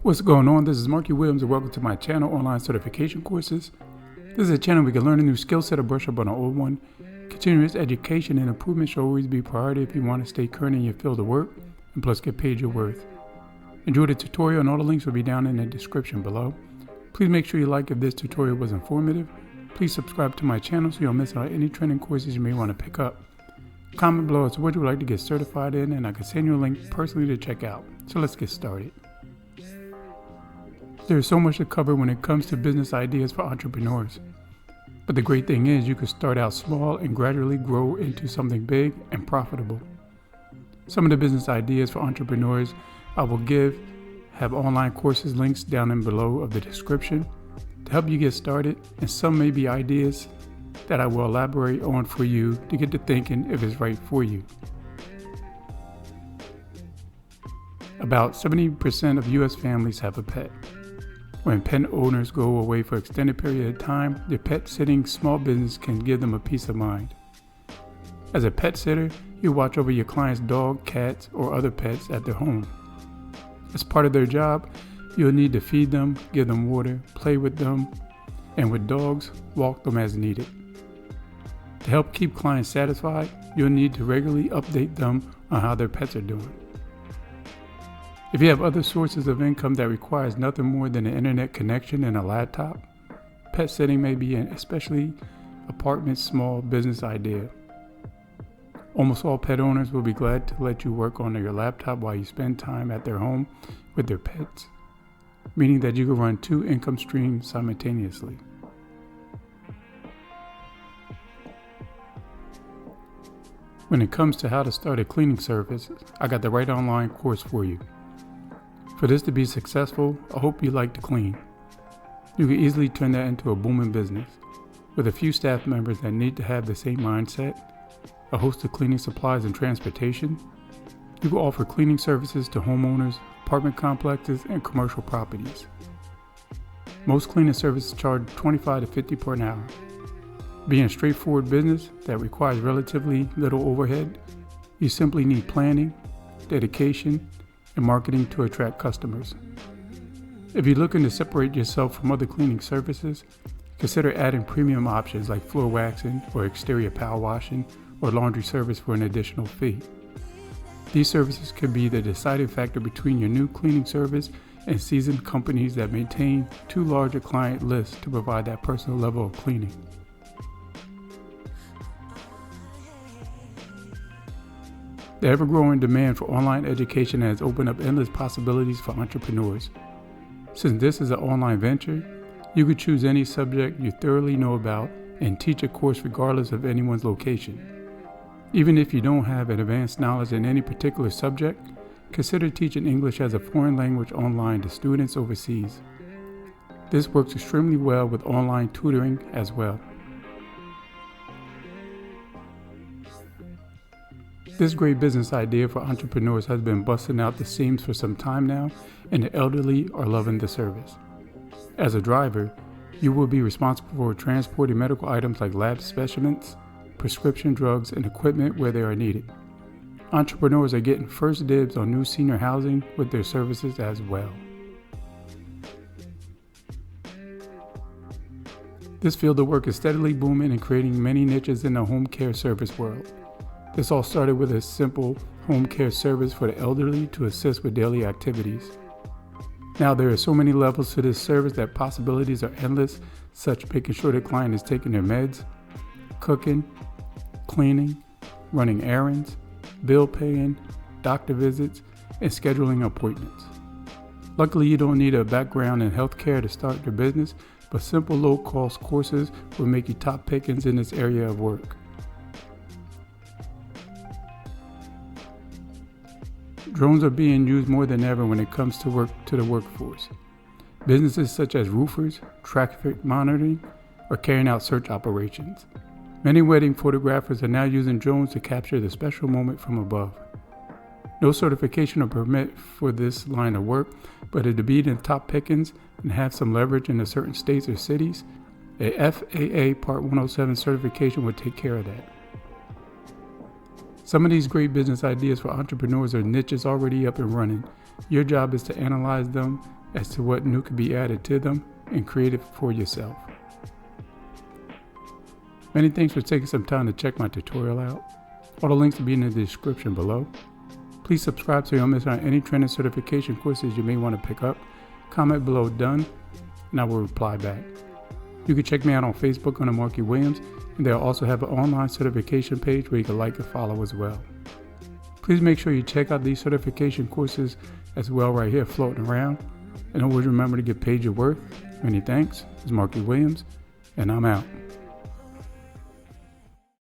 What's going on? This is Markie Williams and welcome to my channel, Online Certification Courses. This is a channel where we can learn a new skill set or brush up on an old one. Continuous education and improvement should always be a priority if you want to stay current in your field of work and plus get paid your worth. Enjoy the tutorial and all the links will be down in the description below. Please make sure you like if this tutorial was informative. Please subscribe to my channel so you don't miss out on any training courses you may want to pick up. Comment below as to what you would like to get certified in and I can send you a link personally to check out. So let's get started. There is so much to cover when it comes to business ideas for entrepreneurs. But the great thing is you can start out small and gradually grow into something big and profitable. Some of the business ideas for entrepreneurs I will give have online courses links down in below of the description to help you get started, and some may be ideas that I will elaborate on for you to get to thinking if it's right for you. About 70% of U.S. families have a pet. When pet owners go away for an extended period of time, their pet sitting small business can give them a peace of mind. As a pet sitter, you watch over your client's dog, cats, or other pets at their home. As part of their job, you'll need to feed them, give them water, play with them, and with dogs, walk them as needed. To help keep clients satisfied, you'll need to regularly update them on how their pets are doing. If you have other sources of income that requires nothing more than an internet connection and a laptop, pet sitting may be an especially apartment small business idea. Almost all pet owners will be glad to let you work on your laptop while you spend time at their home with their pets, meaning that you can run two income streams simultaneously. When it comes to how to start a cleaning service, I got the right online course for you. For this to be successful, I hope you like to clean. You can easily turn that into a booming business. With a few staff members that need to have the same mindset, a host of cleaning supplies and transportation, you can offer cleaning services to homeowners, apartment complexes, and commercial properties. Most cleaning services charge $25 to $50 per an hour. Being a straightforward business that requires relatively little overhead, you simply need planning, dedication, and marketing to attract customers. If you're looking to separate yourself from other cleaning services, consider adding premium options like floor waxing or exterior power washing or laundry service for an additional fee. These services could be the deciding factor between your new cleaning service and seasoned companies that maintain too large a client list to provide that personal level of cleaning. The ever-growing demand for online education has opened up endless possibilities for entrepreneurs. Since this is an online venture, you could choose any subject you thoroughly know about and teach a course regardless of anyone's location. Even if you don't have an advanced knowledge in any particular subject, consider teaching English as a foreign language online to students overseas. This works extremely well with online tutoring as well. This great business idea for entrepreneurs has been busting out the seams for some time now, and the elderly are loving the service. As a driver, you will be responsible for transporting medical items like lab specimens, prescription drugs, and equipment where they are needed. Entrepreneurs are getting first dibs on new senior housing with their services as well. This field of work is steadily booming and creating many niches in the home care service world. This all started with a simple home care service for the elderly to assist with daily activities. Now there are so many levels to this service that possibilities are endless, such making sure the client is taking their meds, cooking, cleaning, running errands, bill paying, doctor visits, and scheduling appointments. Luckily, you don't need a background in healthcare to start your business, but simple low-cost courses will make you top pickings in this area of work. Drones are being used more than ever when it comes to the workforce. Businesses such as roofers, traffic monitoring, are carrying out search operations. Many wedding photographers are now using drones to capture the special moment from above. No certification or permit for this line of work, but to be in top pickings and have some leverage in certain states or cities, a FAA Part 107 certification would take care of that. Some of these great business ideas for entrepreneurs are niches already up and running. Your job is to analyze them as to what new could be added to them and create it for yourself. Many thanks for taking some time to check my tutorial out. All the links will be in the description below. Please subscribe so you don't miss out on any training certification courses you may want to pick up. Comment below done, and I will reply back. You can check me out on Facebook under Markie Williams, and they'll also have an online certification page where you can like and follow as well. Please make sure you check out these certification courses as well right here floating around, and always remember to get paid your worth. Many thanks. This is Markie Williams, and I'm out.